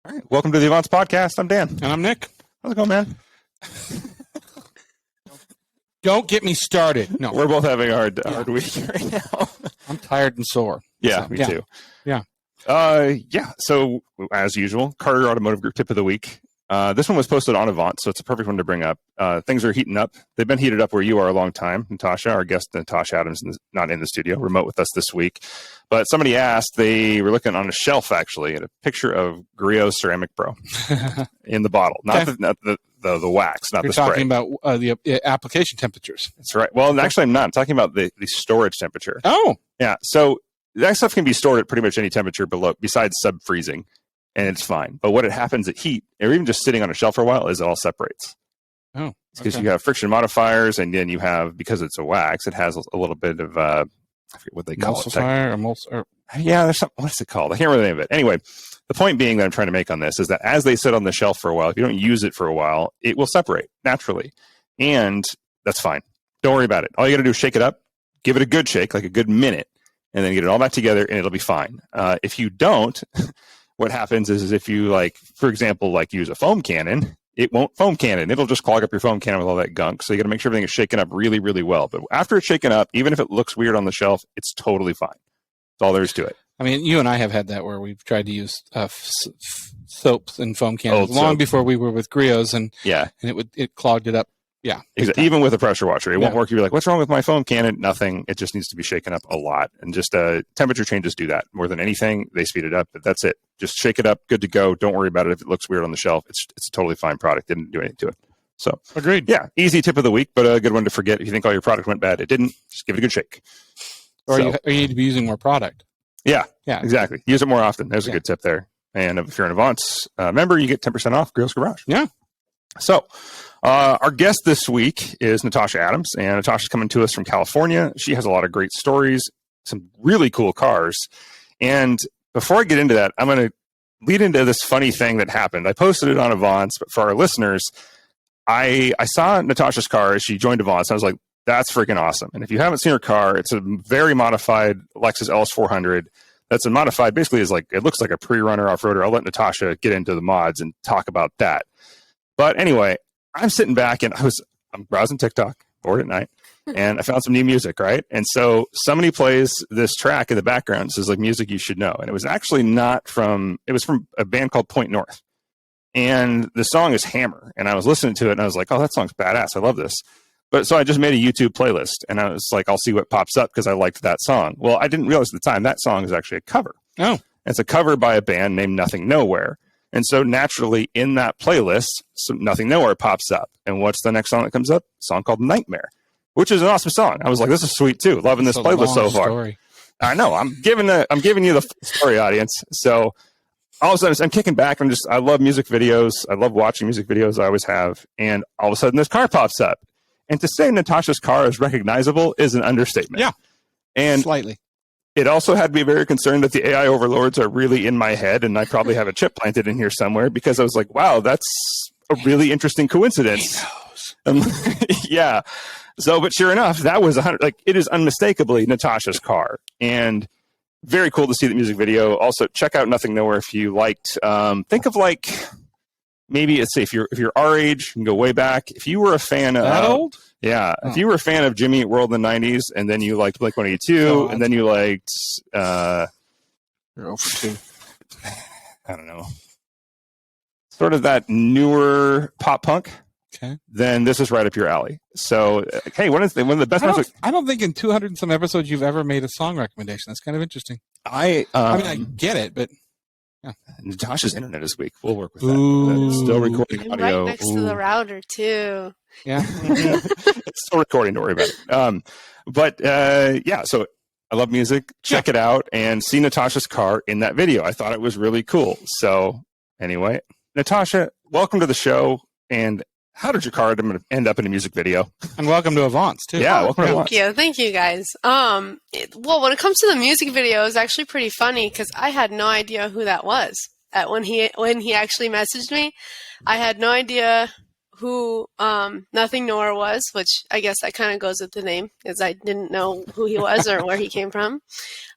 All right. Welcome to the Avants podcast. I'm Dan. And I'm Nick. How's it going, man? Don't get me started. No, We're both having a hard week right now. I'm tired and sore. Yeah, So, me too. Yeah. So, as usual, Carter Automotive Group tip of the week. This one was posted on Avants, so it's a perfect one to bring up. Things are heating up. They've been heated up where you are a long time. Natasha, our guest, Natasha Adams, is not in the studio, remote with us this week. But somebody asked, they were looking on a shelf, actually, at a picture of Griot Ceramic Pro in the bottle. Not the wax, not You're the spray. talking about the application temperatures. That's right. Well, actually, I'm not. I'm talking about the storage temperature. Oh. Yeah. So that stuff can be stored at pretty much any temperature below, besides sub-freezing, and it's fine. But what it happens at heat, or even just sitting on a shelf for a while, is it all separates. Oh. Because you have friction modifiers, and then you have, because it's a wax, it has a little bit of, I forget what they call it. Yeah, there's something, what is it called? I can't remember the name of it. Anyway, the point being that I'm trying to make on this is that as they sit on the shelf for a while, if you don't use it for a while, it will separate naturally. And that's fine. Don't worry about it. All you got to do is shake it up, give it a good shake, like a good minute, and then get it all back together, and it'll be fine. If you don't, what happens is if you, like, for example, like use a foam cannon, it won't foam cannon. It'll just clog up your foam cannon with all that gunk. So you got to make sure everything is shaken up really, really well. But after it's shaken up, even if it looks weird on the shelf, it's totally fine. That's all there is to it. I mean, you and I have had that where we've tried to use soaps and foam cannons long before we were with Griots, and it clogged it up. Yeah, exactly. Even with a pressure washer, it won't work. You'll be like, "What's wrong with my foam cannon?" Nothing. It just needs to be shaken up a lot, and just temperature changes do that more than anything. They speed it up, but that's it. Just shake it up, good to go. Don't worry about it if it looks weird on the shelf. It's a totally fine product. Didn't do anything to it. So agreed. Yeah, easy tip of the week, but a good one to forget if you think all your product went bad. It didn't. Just give it a good shake. Or you need to be using more product. Yeah, exactly. Use it more often. There's a good tip there. And if you're an Avants member, you get 10% off Griots Garage. Yeah. So our guest this week is Natasha Adams, and Natasha's coming to us from California. She has a lot of great stories, some really cool cars. And before I get into that, I'm going to lead into this funny thing that happened. I posted it on Avants, but for our listeners, I saw Natashas Car as she joined Avants. I was like, that's freaking awesome. And if you haven't seen her car, it's a very modified Lexus LS400. That's a modified, basically is like, it looks like a pre-runner off-roader. I'll let Natasha get into the mods and talk about that. But anyway, I'm sitting back and I'm browsing TikTok, bored at night, and I found some new music, right? And so somebody plays this track in the background. It says like music you should know. And it was actually it was from a band called Point North. And the song is Hammer. And I was listening to it and I was like, oh, that song's badass. I love this. But so I just made a YouTube playlist and I was like, I'll see what pops up because I liked that song. Well, I didn't realize at the time that song is actually a cover. Oh. It's a cover by a band named Nothing Nowhere. And so naturally in that playlist, Nothing Nowhere pops up. And what's the next song that comes up? A song called Nightmare, which is an awesome song. I was like, this is sweet too. Loving this playlist so far. Story. I know. I'm giving you the story, audience. So all of a sudden I'm kicking back. I love music videos. I love watching music videos. I always have. And all of a sudden this car pops up. And to say Natashas Car is recognizable is an understatement. Yeah. And slightly. It also had me very concerned that the AI overlords are really in my head, and I probably have a chip planted in here somewhere because I was like, wow, that's a really interesting coincidence. Yeah. So, but sure enough, that was it is unmistakably Natashas Car. And very cool to see the music video. Also, check out Nothing Nowhere if you liked. Think of maybe let's say if you're our age, you can go way back. If you were a fan of that old, yeah. Oh. If you were a fan of Jimmy Eat World in the '90s, and then you liked Blink-182, and then you liked I don't know, sort of that newer pop punk. Okay. Then this is right up your alley. So, hey, one of the best ones. I don't think in 200 and some episodes you've ever made a song recommendation. That's kind of interesting. I mean, I get it, but. Yeah. Natasha's internet is weak. We'll work with that. It's still recording audio. Right next to the router, too. Yeah. It's still recording. Don't worry about it. Yeah, so I love music. Check it out and see Natashas Car in that video. I thought it was really cool. So anyway, Natasha, welcome to the show. And how did your car end up in a music video? And welcome to Avants, too. Yeah, welcome to Avants. Thank you, guys. Well, when it comes to the music video, it's actually pretty funny because I had no idea who that was. When he actually messaged me, I had no idea who Nothing Nowhere was, which I guess that kind of goes with the name, because I didn't know who he was or where he came from.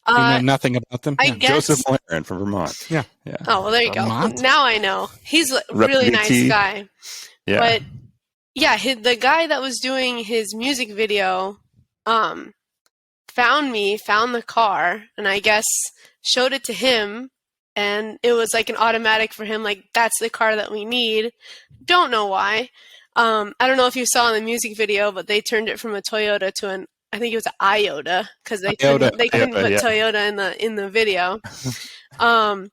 You know nothing about them? I guess. Joseph Laren from Vermont. Yeah. Oh, well, there you Vermont? go. Now I know. He's a really nice guy. Yeah. But, yeah, the guy that was doing his music video found the car, and I guess showed it to him, and it was like an automatic for him, like, that's the car that we need. Don't know why. I don't know if you saw in the music video, but they turned it from a Toyota to I think it was an Iota, because they couldn't put Toyota in the video. I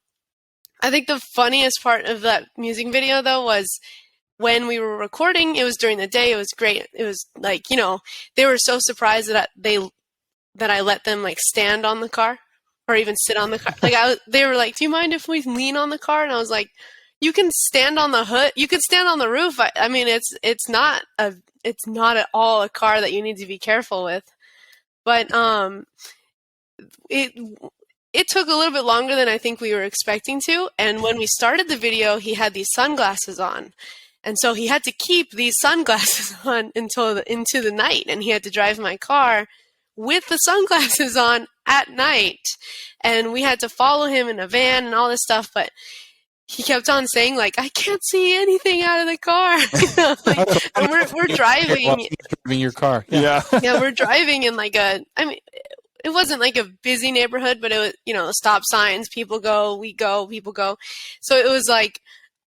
think the funniest part of that music video, though, was when we were recording. It was during the day. It was great. It was like, they were so surprised that I let them like stand on the car or even sit on the car. Like they were like, "Do you mind if we lean on the car?" And I was like, "You can stand on the hood. You can stand on the roof." I mean, it's not at all a car that you need to be careful with. But it took a little bit longer than I think we were expecting to. And when we started the video, he had these sunglasses on. And so he had to keep these sunglasses on into the night. And he had to drive my car with the sunglasses on at night. And we had to follow him in a van and all this stuff. But he kept on saying, like, I can't see anything out of the car. And we're driving. Driving your car. Yeah. Yeah, we're driving in it wasn't like a busy neighborhood, but it was, stop signs, people go, we go, people go. So it was like,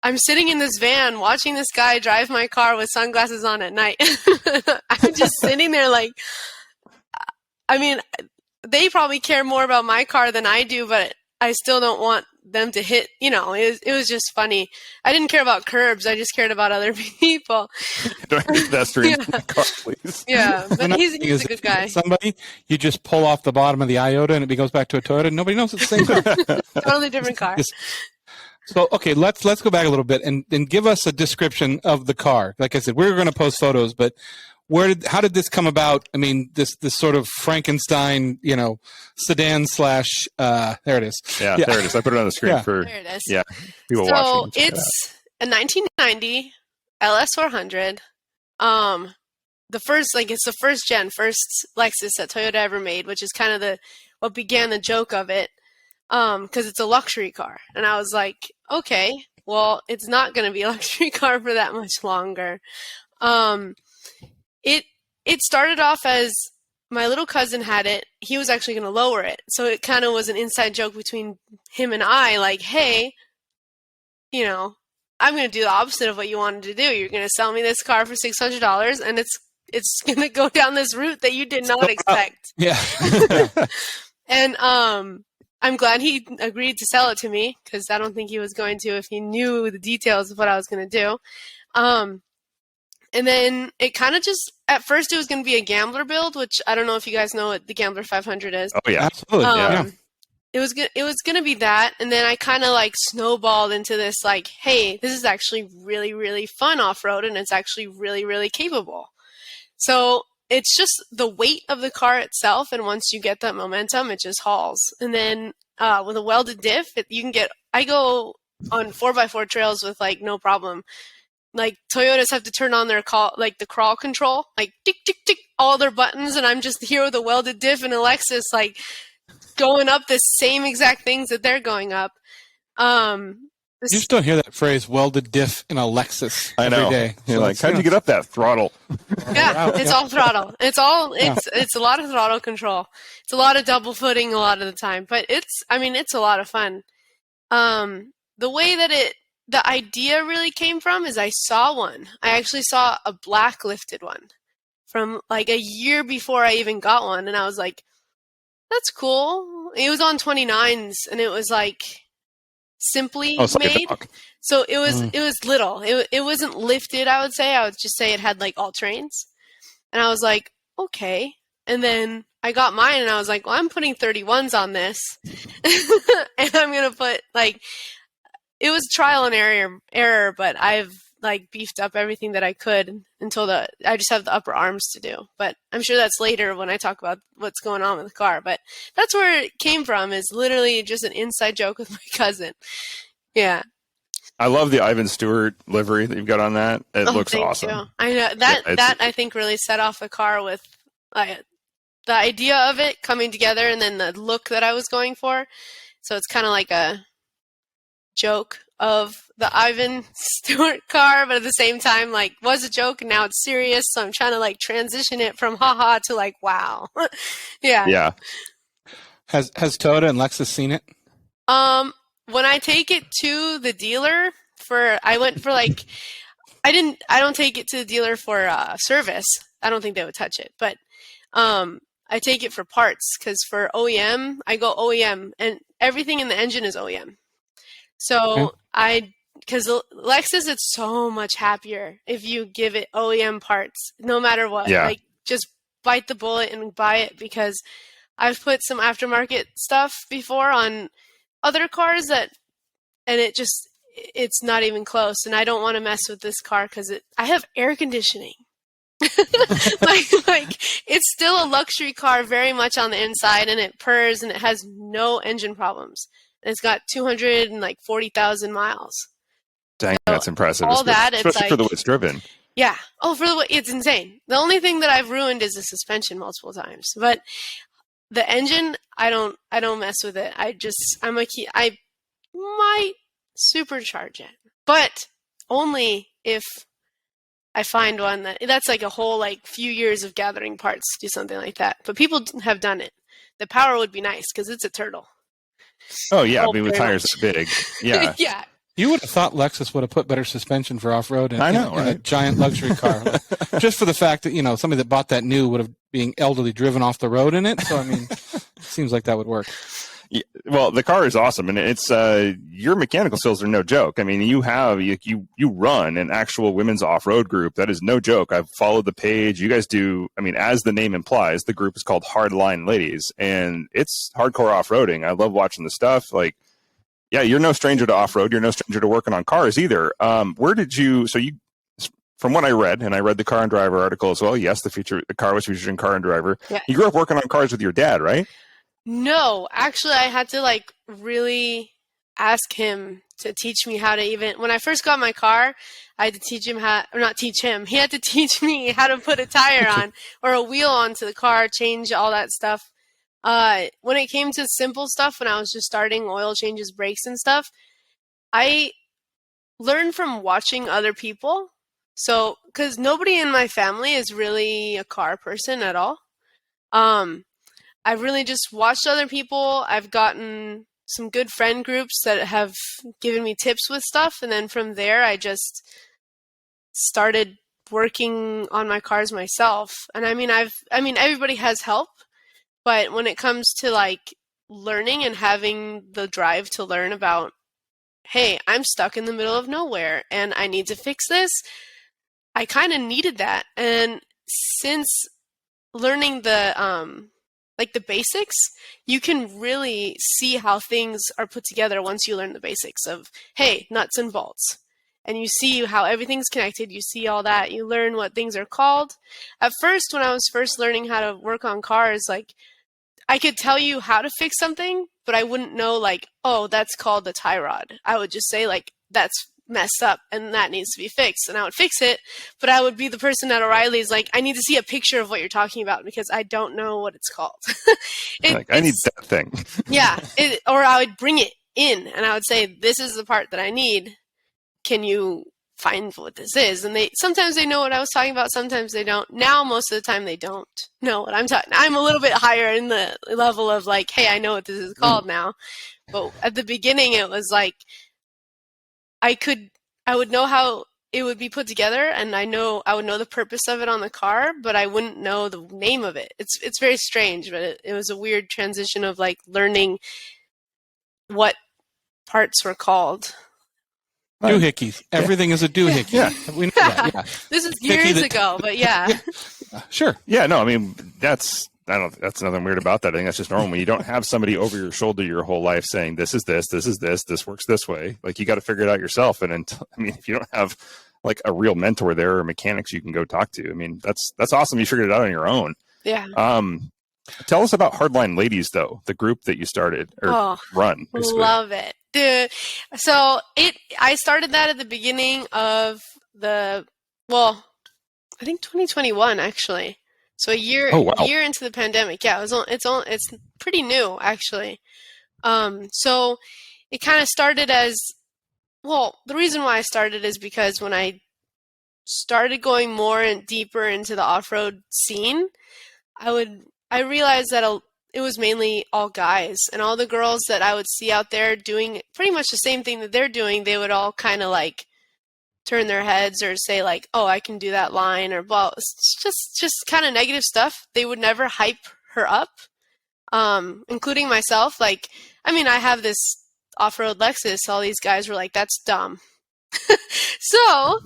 I'm sitting in this van watching this guy drive my car with sunglasses on at night. I'm just sitting there like, I mean, they probably care more about my car than I do, but I still don't want them to hit, it was just funny. I didn't care about curbs. I just cared about other people. Don't hit pedestrians in the car, please. Yeah, but he's a good guy. Somebody, you just pull off the bottom of the Iota and it goes back to a Toyota. Nobody knows it's the same car. Totally different car. So, okay, let's go back a little bit and give us a description of the car. Like I said, we're going to post photos, but how did this come about? I mean, this sort of Frankenstein, sedan slash, there it is. Yeah, there it is. I put it on the screen for there it is. People watching. So it's a 1990 LS400. It's the first Lexus that Toyota ever made, which is kind of what began the joke of it. Because it's a luxury car. And I was like, okay, well, it's not going to be a luxury car for that much longer. It started off as my little cousin had it. He was actually going to lower it. So it kind of was an inside joke between him and I, like, hey, I'm going to do the opposite of what you wanted to do. You're going to sell me this car for $600, and it's going to go down this route that you did not expect. Yeah. And I'm glad he agreed to sell it to me, because I don't think he was going to if he knew the details of what I was going to do. And then it kind of just, at first it was going to be a Gambler build, which I don't know if you guys know what the Gambler 500 is. Oh, yeah. Absolutely. Yeah. It was going to be that. And then I kind of like snowballed into this, like, hey, this is actually really, really fun off-road, and it's actually really, really capable. So it's just the weight of the car itself, and once you get that momentum, it just hauls. And then with a welded diff, I go on 4x4 trails with like no problem. Like Toyotas have to turn on their the crawl control, like tick, tick, tick, all their buttons, and I'm just here with a welded diff and a Lexus, like going up the same exact things that they're going up. You just don't hear that phrase, welded diff in a Lexus, every day. You're like, how'd you get up that throttle? Yeah, it's all throttle. It's a lot of throttle control. It's a lot of double footing a lot of the time, but it's a lot of fun. The way that the idea really came from is I saw one. I actually saw a black lifted one from like a year before I even got one, and I was like, that's cool. It was on 29s, and it was like simply made. So it was little. It wasn't lifted, I would say. I would just say it had like all trains. And I was like, okay. And then I got mine, and I was like, well, I'm putting 31s on this. And I'm going to put like, it was trial and error, but I've like beefed up everything that I could until I just have the upper arms to do. But I'm sure that's later when I talk about what's going on with the car. But that's where it came from, is literally just an inside joke with my cousin. Yeah. I love the Ivan Stewart livery that you've got on that. It looks awesome. You. I know that I think really set off the car with the idea of it coming together and then the look that I was going for. So it's kind of like a joke of the Ivan Stewart car, but at the same time, like, was a joke and now it's serious. So I'm trying to like transition it from haha to like, wow. Yeah. Yeah. Has Toyota and Lexus seen it? When I take it to the dealer I went for like, I don't take it to the dealer for service. I don't think they would touch it, but I take it for parts because for OEM, I go OEM and everything in the engine is OEM. So because Lexus, it's so much happier if you give it OEM parts, no matter what. Yeah. Like, just bite the bullet and buy it, because I've put some aftermarket stuff before on other cars and it's not even close. And I don't want to mess with this car because I have air conditioning. like it's still a luxury car very much on the inside, and it purrs and it has no engine problems. It's got 240,000 miles. Dang, that's impressive. All that, especially for the way it's driven. Yeah. Oh, for the way it's insane. The only thing that I've ruined is the suspension multiple times. But the engine, I don't mess with it. I might supercharge it, but only if I find one that's like a whole few years of gathering parts to do something like that. But people have done it. The power would be nice because it's a turtle. Oh yeah, I mean with tires that big. Yeah. Yeah. You would have thought Lexus would have put better suspension for off-road in right? a giant luxury car. Just for the fact that, somebody that bought that new would have been elderly driven off the road in it. So, I mean, it seems like that would work. Yeah, well, the car is awesome, and it's your mechanical skills are no joke. I mean, you run an actual women's off-road group. That is no joke. I've followed the page. You guys do. I mean, as the name implies, the group is called Hardline Ladies, and it's hardcore off-roading. I love watching the stuff. Like, yeah, you're no stranger to off-road. You're no stranger to working on cars either. Where did you? So you, from what I read, and I read the Car and Driver article as well. Yes, the car was featured in Car and Driver. Yeah. You grew up working on cars with your dad, right? No, actually, I had to really ask him to teach me how to when I first got my car, I had to teach him not teach him. He had to teach me how to put a tire on or a wheel onto the car, change all that stuff. When it came to simple stuff, when I was just starting oil changes, brakes and stuff, I learned from watching other people. So, because nobody in my family is really a car person at all. I've really just watched other people. I've gotten some good friend groups that have given me tips with stuff. And then from there, I just started working on my cars myself. And I mean, everybody has help, but when it comes to learning and having the drive to learn about, hey, I'm stuck in the middle of nowhere and I need to fix this, I kind of needed that. And since learning the basics, you can really see how things are put together once you learn the basics of, hey, nuts and bolts. And you see how everything's connected. You see all that. You learn what things are called. At first, when I was first learning how to work on cars, I could tell you how to fix something, but I wouldn't know, oh, that's called the tie rod. I would just say, that's messed up and that needs to be fixed, and I would fix it. But I would be the person at O'Reilly's I need to see a picture of what you're talking about because I don't know what it's called. I need that thing. Yeah, or I would bring it in and I would say, this is the part that I need. Can you find what this is? And sometimes they know what I was talking about, sometimes they don't. Now most of the time they don't know what I'm talking. I'm a little bit higher in the level of hey, I know what this is called now. But at the beginning it was I would know how it would be put together, and I would know the purpose of it on the car, but I wouldn't know the name of it. It's very strange, but it was a weird transition of learning what parts were called. Doohickeys. Everything is a doohickey. Yeah. We know that. Yeah. This is years ago, but yeah. Sure. Yeah, no, I mean that's nothing weird about that. I think that's just normal. When you don't have somebody over your shoulder your whole life saying this is this works this way. You got to figure it out yourself. And if you don't have a real mentor there or mechanics you can go talk to, I mean that's awesome. You figured it out on your own. Yeah. Tell us about Hardline Ladies though, the group that you started or run. Basically. Love it. Dude. So I started that at the beginning of I think 2021 actually. So a year Oh, wow. year into the pandemic. Yeah, it's pretty new actually. So it kind of started as, well, the reason why I started is because when I started going more and deeper into the off-road scene, I realized that it was mainly all guys, and all the girls that I would see out there doing pretty much the same thing that they're doing, they would all kind of like turn their heads or say like, "Oh, I can do that line," or blah. It's just kind of negative stuff. They would never hype her up, including myself. Like, I mean, I have this off-road Lexus. All these guys were like, "That's dumb." So,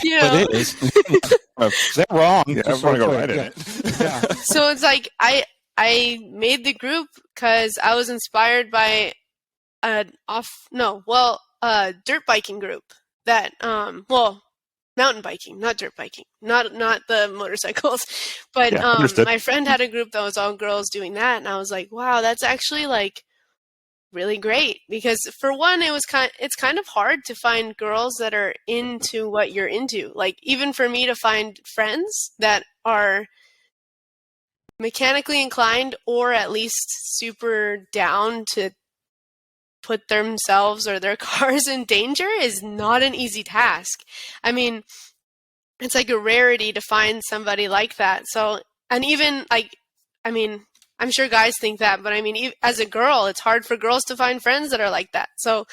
you But know, it is. Is that wrong? Yeah, I Just want to real go quick. right in Yeah. it. Yeah. so it's like I made the group because I was inspired by a dirt biking group that mountain biking, not dirt biking, not the motorcycles, but Yeah, understood. my friend had a group that was all girls doing that, and I was like, wow, that's actually like really great, because for one, it's kind of hard to find girls that are into what you're into. Like, even for me to find friends that are mechanically inclined or at least super down to put themselves or their cars in danger is not an easy task. I mean, it's like a rarity to find somebody like that. So, and even like, I mean, I'm sure guys think that, but I mean, as a girl, it's hard for girls to find friends that are like that. So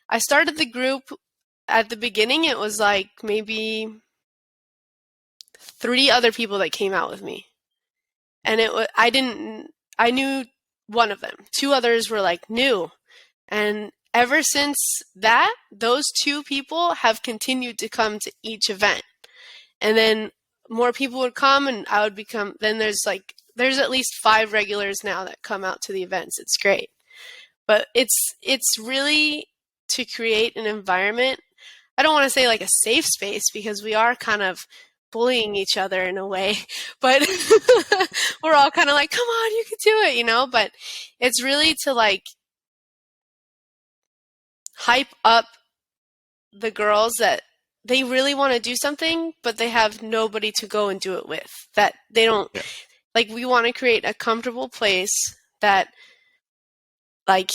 I started the group. At the beginning, it was like maybe 3 other people that came out with me. And I knew one of them. 2 others were like new. And ever since that, those 2 people have continued to come to each event. And then more people would come, and I would become, then there's at least 5 regulars now that come out to the events. It's great. But it's really to create an environment. I don't want to say like a safe space, because we are kind of bullying each other in a way, but we're all kind of like, come on, you can do it, you know? But it's really to like hype up the girls that they really want to do something, but they have nobody to go and do it with. That they don't, Yeah. like, we want to create a comfortable place that, like,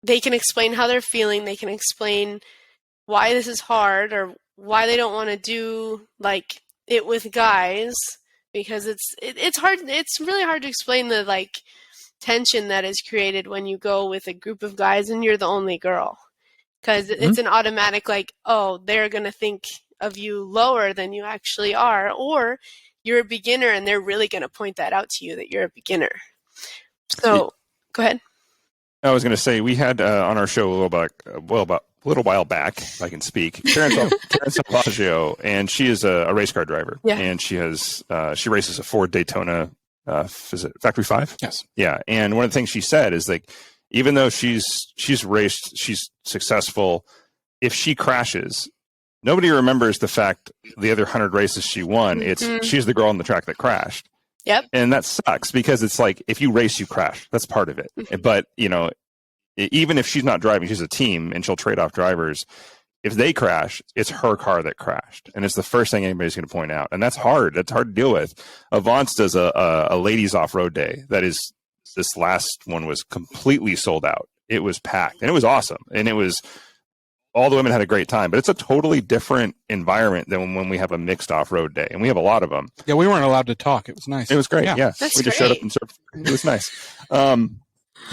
they can explain how they're feeling, they can explain why this is hard, or why they don't want to do, like, it with guys, because it's hard, it's really hard to explain the, like, tension that is created when you go with a group of guys and you're the only girl. Because it's an automatic, like, oh, they're going to think of you lower than you actually are, or you're a beginner and they're really going to point that out to you that you're a beginner. So, go ahead. I was going to say, we had on our show a little while back, if I can speak, Karen Salvaggio, and she is a race car driver. Yeah. And she races a Ford Daytona, is it Factory 5? Yes. Yeah. And one of the things she said is, like, even though she's raced, she's successful, if she crashes, nobody remembers the fact the other 100 races she won. Mm-hmm. She's the girl on the track that crashed. Yep. And that sucks, because it's like, if you race, you crash. That's part of it. Mm-hmm. But, you know, even if she's not driving, she's a team, and she'll trade off drivers. If they crash, it's her car that crashed. And it's the first thing anybody's going to point out. And that's hard. That's hard to deal with. Avants does a ladies off-road day. That is, this last one was completely sold out. It was packed, and it was awesome. And it was, all the women had a great time, but it's a totally different environment than when we have a mixed off-road day, and we have a lot of them. Yeah, we weren't allowed to talk. It was nice. It was great. Yeah. That's We just showed up and surfed. It was nice.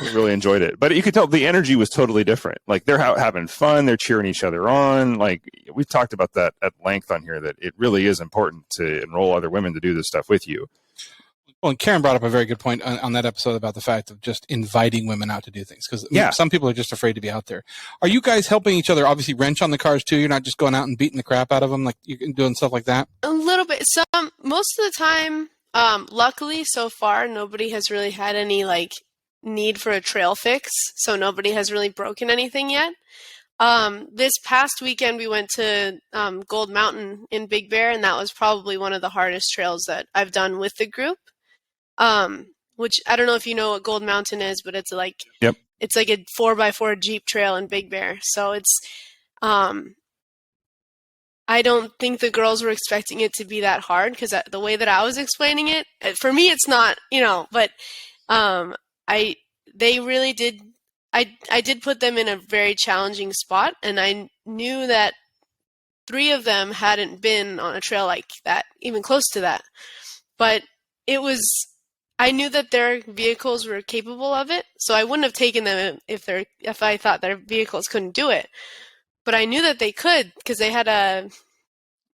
We really enjoyed it, but you could tell the energy was totally different. Like, they're out having fun. They're cheering each other on. Like, we've talked about that at length on here, that it really is important to enroll other women to do this stuff with you. Well, and Karen brought up a very good point on that episode about the fact of just inviting women out to do things, because some people are just afraid to be out there. Are you guys helping each other? Obviously, wrench on the cars too. You're not just going out and beating the crap out of them, like you're doing stuff like that. A little bit. Most of the time, luckily so far, nobody has really had any like need for a trail fix. So nobody has really broken anything yet. This past weekend, we went to Gold Mountain in Big Bear, and that was probably one of the hardest trails that I've done with the group. Which I don't know if you know what Gold Mountain is, but it's like, it's like a 4x4 Jeep trail in Big Bear. So it's I don't think the girls were expecting it to be that hard because the way that I was explaining it, for me, it's not, but they really did. I did put them in a very challenging spot, and I knew that 3 of them hadn't been on a trail like that, even close to that. But I knew that their vehicles were capable of it, so I wouldn't have taken them if I thought their vehicles couldn't do it. But I knew that they could because they had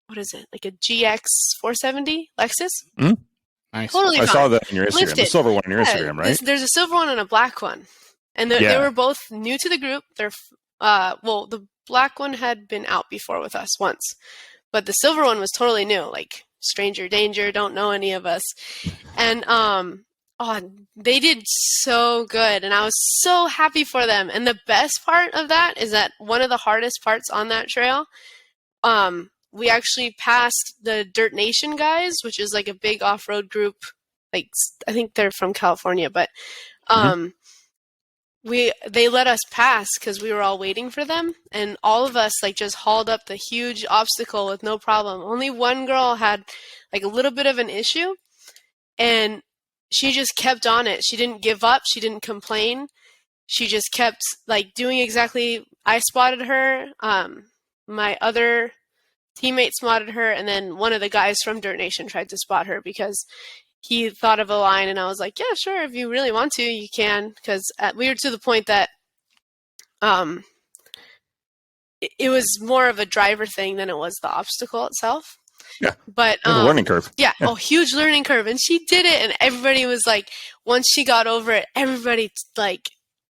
what is it, like a GX 470 Lexus? Mm-hmm. Nice. Totally I fine. saw that on your Instagram. Lifted. The silver one on your Instagram, right? There's a silver one and a black one. And they were both new to the group. They're the black one had been out before with us once. But the silver one was totally new, like stranger danger, don't know any of us. And they did so good, and I was so happy for them. And the best part of that is that one of the hardest parts on that trail, we actually passed the Dirt Nation guys, which is like a big off-road group. Like, I think they're from California, but they let us pass because we were all waiting for them, and all of us like just hauled up the huge obstacle with no problem. Only one girl had like a little bit of an issue, and she just kept on it. She didn't give up. She didn't complain. She just kept like doing exactly. I spotted her. My other teammate spotted her, and then one of the guys from Dirt Nation tried to spot her because he thought of a line, and I was like, yeah, sure, if you really want to, you can, because we were to the point that it was more of a driver thing than it was the obstacle itself. Yeah, but a learning curve. Yeah, a huge learning curve, and she did it, and everybody was like, once she got over it, everybody like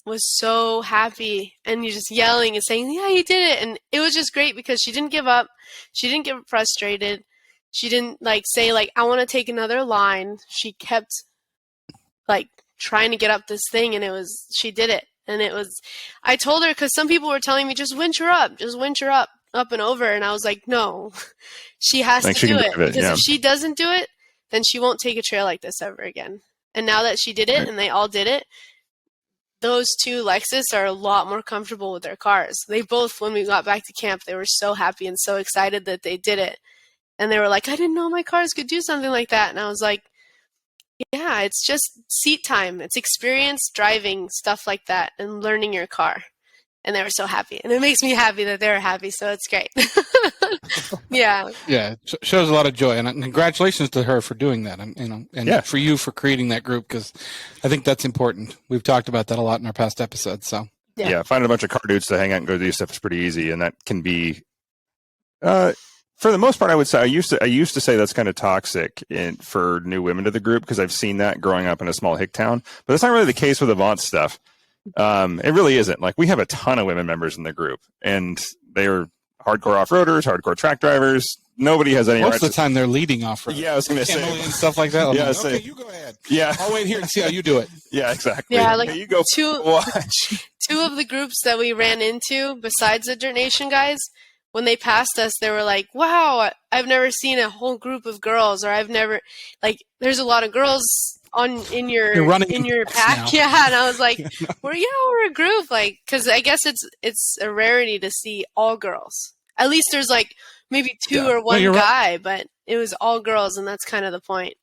was so happy, and you're just yelling and saying, yeah, you did it, and it was just great because she didn't give up, she didn't get frustrated, she didn't like say like I want to take another line. She kept like trying to get up this thing, and she did it, and I told her because some people were telling me just winch her up and over, and I was like, no, she has to do it because if she doesn't do it, then she won't take a trail like this ever again. And now that she did it, and they all did it, those 2 Lexus are a lot more comfortable with their cars. They both, when we got back to camp, they were so happy and so excited that they did it. And they were like, I didn't know my cars could do something like that. And I was like, yeah, it's just seat time. It's experience driving, stuff like that, and learning your car. And they were so happy. And it makes me happy that they were happy, so it's great. Yeah. Yeah, it shows a lot of joy. And congratulations to her for doing that, and for you for creating that group, because I think that's important. We've talked about that a lot in our past episodes. So yeah, finding a bunch of car dudes to hang out and go do stuff is pretty easy, and that can be for the most part, I would say I used to say that's kind of toxic for new women to the group because I've seen that growing up in a small hick town. But that's not really the case with Avants stuff. It really isn't. Like, we have a ton of women members in the group, and they are hardcore off-roaders, hardcore track drivers. Nobody has any. Most of the time, they're leading off-road. Yeah, I was going to say and stuff like that. Yeah, okay, you go ahead. Yeah, I'll wait here and see how you do it. Yeah, exactly. Yeah, like hey, you go watch. 2 of the groups that we ran into, besides the Dirt Nation guys, when they passed us, they were like, wow, I've never seen a whole group of girls, or I've never, like, there's a lot of girls in your pack. Now. Yeah, and I was like, we're a group, like, because I guess it's a rarity to see all girls. At least there's like maybe 2 or 1 guy, right. But it was all girls, and that's kind of the point.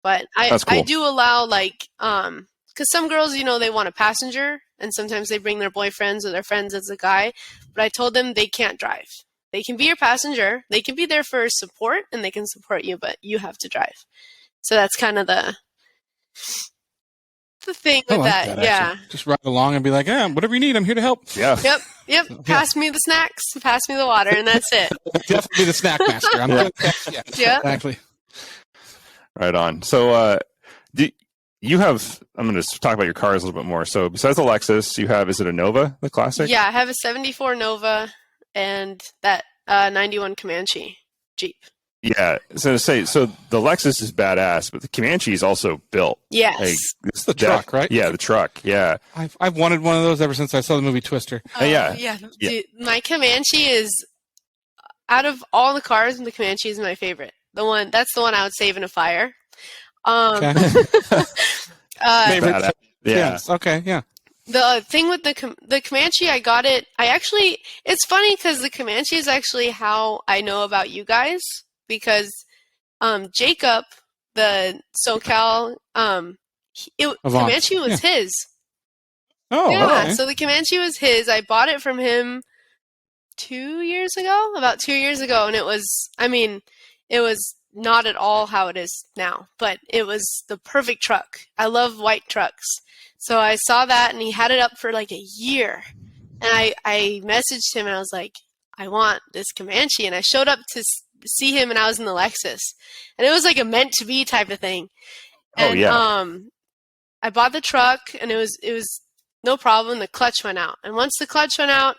But cool. I do allow, like, because some girls, they want a passenger, and sometimes they bring their boyfriends or their friends as a guy. But I told them they can't drive. They can be your passenger. They can be there for support, and they can support you, but you have to drive. So that's kind of the thing with that. Yeah. Just ride along and be like, whatever you need, I'm here to help. Yeah. Yep. So, pass me the snacks, pass me the water, and that's it. Definitely the snack master. I'm good. Yeah. Exactly. Right on. So, you have, I'm going to talk about your cars a little bit more. So besides the Lexus, you have, is it a Nova, the classic? Yeah, I have a 74 Nova and that 91 Comanche Jeep. Yeah. So the Lexus is badass, but the Comanche is also built. Yes. Like, it's the truck, right? Yeah, the truck. Yeah. I've wanted one of those ever since I saw the movie Twister. Yeah. Dude, my Comanche is, out of all the cars, the Comanche is my favorite. That's the one I would save in a fire. Favorite. Yeah. Okay. Yeah. The thing with the Comanche, I got it. It's funny because the Comanche is actually how I know about you guys because Jacob, the SoCal, Comanche was his. Oh, yeah. okay. So the Comanche was his. I bought it from him about 2 years ago, and it was not at all how it is now, but it was the perfect truck. I love white trucks. So I saw that, and he had it up for like a year. And I messaged him, and I was like, I want this Comanche. And I showed up to see him, and I was in the Lexus. And it was like a meant-to-be type of thing. And, I bought the truck, and it was no problem. The clutch went out. And once the clutch went out,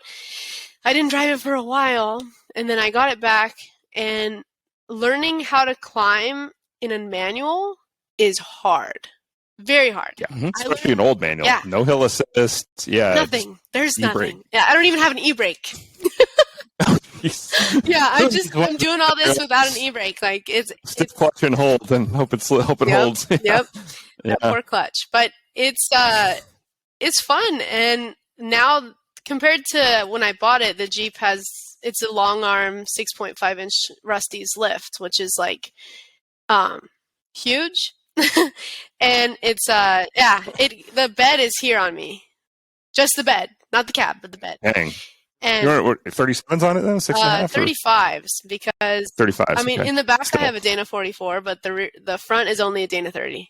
I didn't drive it for a while. And then I got it back, and learning how to climb in a manual is hard. Very hard. Yeah, especially an old manual. Yeah. No hill assist. Yeah. Nothing. There's e-brake. nothing. Yeah, I don't even have an e-brake. Yeah, I'm doing all this without an e-brake. Like it's clutch and hold and hope it holds. Yep. Yeah. That poor clutch. But it's fun, and now compared to when I bought it, the Jeep it's a long arm 6.5 inch Rusty's lift, which is like huge. And it's the bed is here on me. Just the bed, not the cab, but the bed. Dang. And You're what, 37s on it then? 6.5? 35s because 35s. I mean, okay. in the back Still. I have a Dana 44, but the front is only a Dana 30.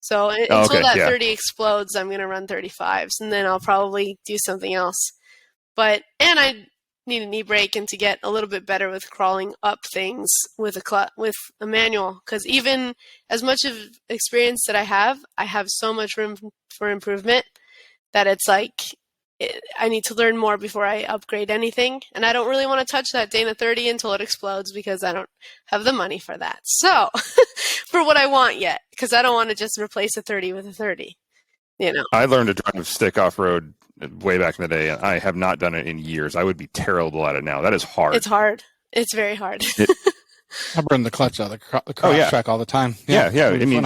So until that 30 explodes, I'm going to run 35s, and then I'll probably do something else. And I need an e-brake and to get a little bit better with crawling up things with a manual, because even as much of experience that I have so much room for improvement that it's like I need to learn more before I upgrade anything. And I don't really want to touch that Dana 30 until it explodes because I don't have the money for that. So for what I want yet, because I don't want to just replace a 30 with a 30. I learned to drive stick off-road way back in the day, and I have not done it in years. I would be terrible at it now. That is hard. It's hard. It's very hard. I burn the clutch out of the cross track all the time. Yeah. I mean,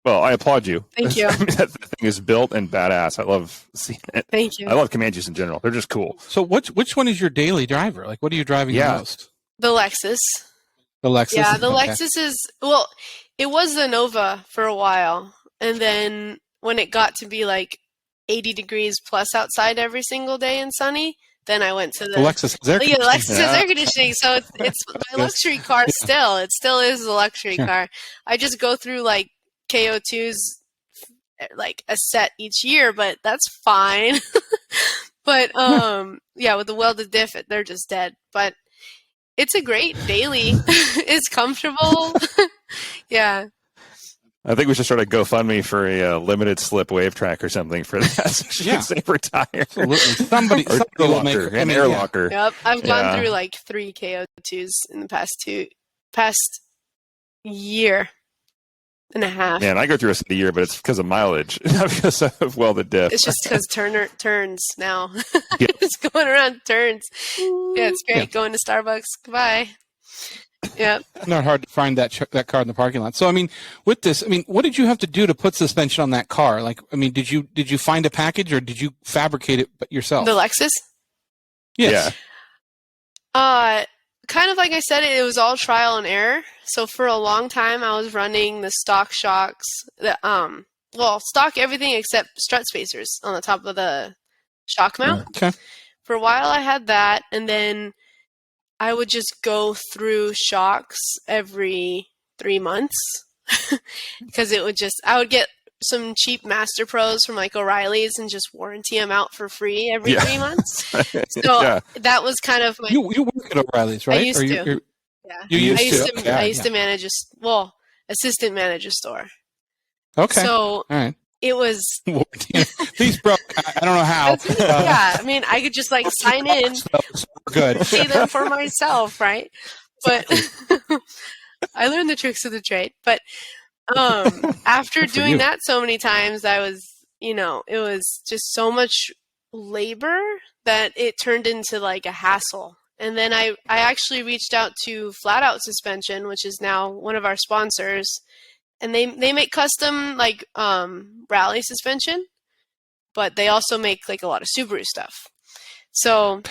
well, I applaud you. Thank you. I mean, that thing is built and badass. I love seeing it. Thank you. I love Comanches in general. They're just cool. So which one is your daily driver? Like, what are you driving the most? The Lexus. The Lexus? Yeah, the Lexus is, well, it was the Nova for a while. And then when it got to be like 80 degrees plus outside every single day and sunny, then I went to the Lexus has air conditioning. Yeah, the Lexus has air conditioning. So it's my luxury car still. It still is a luxury car. I just go through like KO2s like a set each year, but that's fine. But with the welded diff, they're just dead. But it's a great daily. It's comfortable. Yeah. I think we should start a GoFundMe for a limited slip wave track or something for that. So she can say retire. Absolutely. Somebody will make an air locker. Yep. I've gone through like 3 KO2s in the past year and a half. Man, I go through a year, but it's because of mileage, not because of welded diff. It's just because turns now. It's going around turns. Yeah, it's great. Going to Starbucks. Goodbye. Yeah. Not hard to find that car in the parking lot. So, I mean, with this, I mean, what did you have to do to put suspension on that car? Like, I mean, did you find a package or did you fabricate it yourself? The Lexus? Yes. Yeah. Kind of like I said, it was all trial and error. So for a long time, I was running the stock shocks, stock everything except strut spacers on the top of the shock mount. Okay. For a while, I had that, and then I would just go through shocks every 3 months because I would get some cheap Master Pros from like O'Reilly's and just warranty them out for free every 3 months. So that was kind of my. You work at O'Reilly's, right? I used to. Yeah. You used to. I used to manage assistant manage a store. Okay. So all right. It was. These broke. I don't know how. Yeah, I mean, I could just like sign in, good, see them for myself, right? But I learned the tricks of the trade. But after doing that so many times, it was just so much labor that it turned into like a hassle. And then I actually reached out to Flat Out Suspension, which is now one of our sponsors, and they make custom like rally suspension, but they also make like a lot of Subaru stuff. So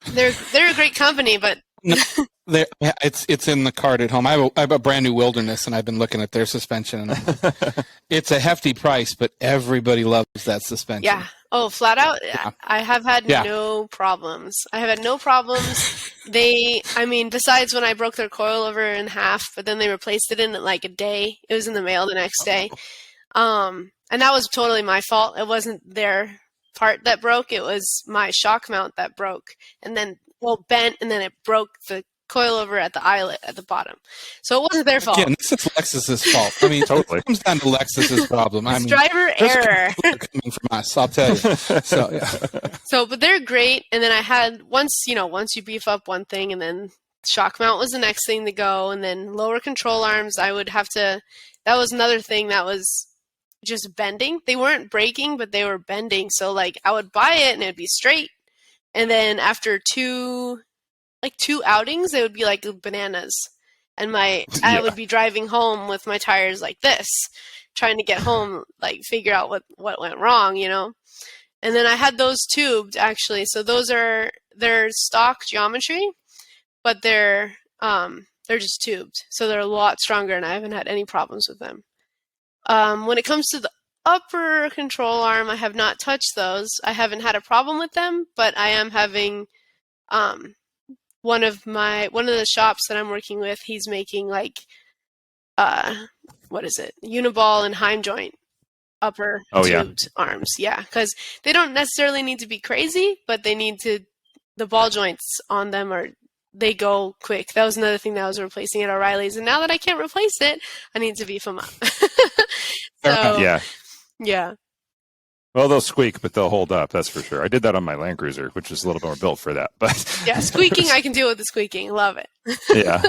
they're a great company, but it's in the cart at home. I have a brand new Wilderness, and I've been looking at their suspension, and it's a hefty price, but everybody loves that suspension. yeah. Oh, flat out, Yeah. I have had no problems. I have had no problems. Besides when I broke their coilover in half, but then they replaced it in like a day. It was in the mail the next day. And that was totally my fault. It wasn't their part that broke. It was my shock mount that broke, and then bent, and then it broke the coilover at the eyelet at the bottom. So it wasn't their fault. Again, this is Lexus's fault. I mean, Totally. It comes down to Lexus's problem. I mean, driver error. Coming from us, I'll tell you. So, yeah. So, but they're great. And then I had once you beef up one thing, and then shock mount was the next thing to go, and then lower control arms. I would have to. That was another thing that was just bending. They weren't breaking, but they were bending. So like I would buy it and it'd be straight, and then after two outings, they would be like bananas. And I would be driving home with my tires like this, trying to get home, like figure out what went wrong, you know. And then I had those tubed actually. So they're stock geometry, but they're just tubed. So they're a lot stronger, and I haven't had any problems with them. When it comes to the upper control arm, I have not touched those. I haven't had a problem with them, but I am having one of the shops that I'm working with, he's making like Uniball and Heim joint upper tubed arms. Yeah, because they don't necessarily need to be crazy, but the ball joints on them they go quick. That was another thing that I was replacing at O'Reilly's, and now that I can't replace it, I need to beef them up. Yeah. Well, they'll squeak, but they'll hold up. That's for sure. I did that on my Land Cruiser, which is a little more built for that. But yeah, squeaking, I can deal with the squeaking. Love it. Yeah.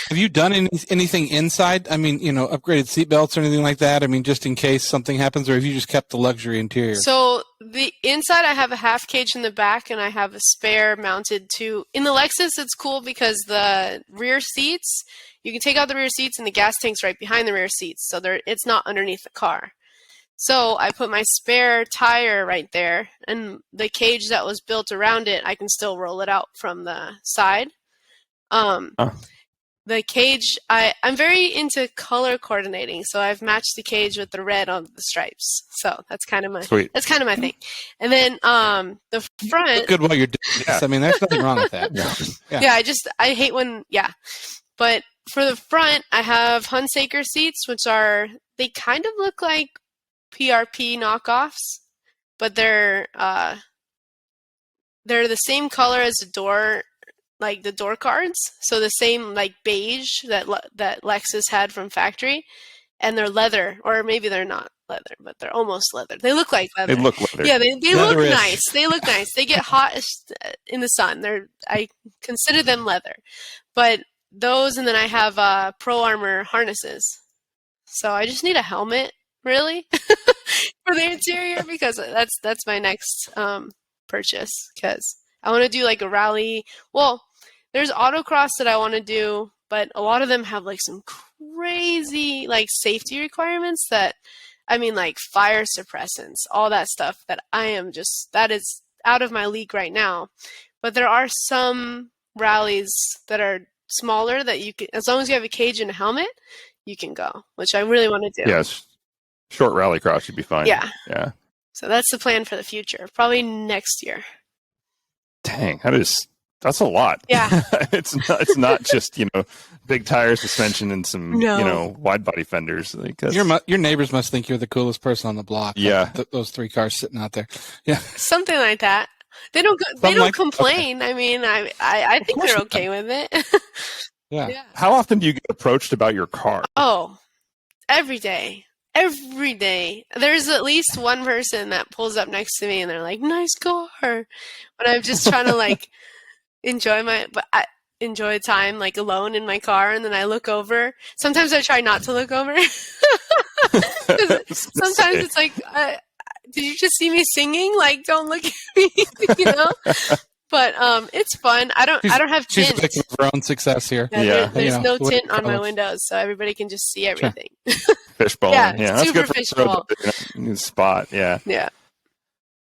Have you done anything inside? I mean, upgraded seatbelts or anything like that? I mean, just in case something happens, or have you just kept the luxury interior? So the inside, I have a half cage in the back, and I have a spare mounted to. In the Lexus, it's cool because the rear seats, you can take out the rear seats, and the gas tank's right behind the rear seats, so it's not underneath the car. So I put my spare tire right there, and the cage that was built around it, I can still roll it out from the side. The cage, I'm very into color coordinating, so I've matched the cage with the red on the stripes. So that's kind of my thing. And then the front. Look good while you're doing this. I mean, there's nothing wrong with that. Yeah, I hate when But for the front, I have Hunsaker seats, which they kind of look like PRP knockoffs, but they're the same color as the door, like the door cards. So the same like beige that Lexus had from factory, and they're leather, or maybe they're not leather, but they're almost leather. They look like leather. They look leather. Yeah, they look nice. They look nice. They get hot in the sun. I consider them leather, but those, and then I have Pro Armor harnesses. So I just need a helmet, really, for the interior, because that's my next purchase, because I want to do like a rally. Well, there's autocross that I want to do, but a lot of them have like some crazy like safety requirements that, I mean, like fire suppressants, all that stuff that that is out of my league right now. But there are some rallies that are smaller that you can, as long as you have a cage and a helmet, you can go, which I really want to do. Yes. Short rally cross should be fine. Yeah. Yeah. So that's the plan for the future. Probably next year. Dang, that's a lot. Yeah. It's not just, big tire suspension and some, wide body fenders. Like your neighbors must think you're the coolest person on the block. Yeah. Those 3 cars sitting out there. Yeah. Something like that. They don't complain. Okay. I mean, I think they're okay with it. Yeah. How often do you get approached about your car? Oh, every day. Every day. There's at least one person that pulls up next to me and they're like, "Nice car." When I'm just trying to like enjoy time like alone in my car, and then I look over. Sometimes I try not to look over. Sometimes it's like, did you just see me singing? Like, don't look at me, But it's fun. I don't have She's tint. a victim of her own success here. There's no what tint on my colors. windows, so everybody can just see everything. Fishbowl. Yeah, That's super good for fishbowl. the spot. Yeah. Yeah.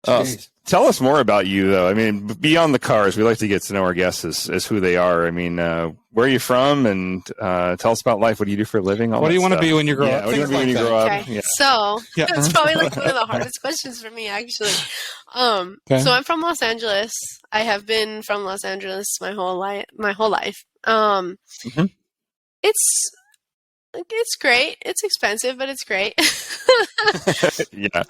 Jeez. Tell us more about you, though. I mean, beyond the cars, we like to get to know our guests as who they are. I mean, where are you from? And tell us about life. What do you do for a living? What do you want to be when you grow up? What do you want to be when you grow up? Okay. So that's probably like one of the hardest questions for me, actually. So I'm from Los Angeles. I have been from Los Angeles my whole life. It's great. It's expensive, but it's great. Yeah.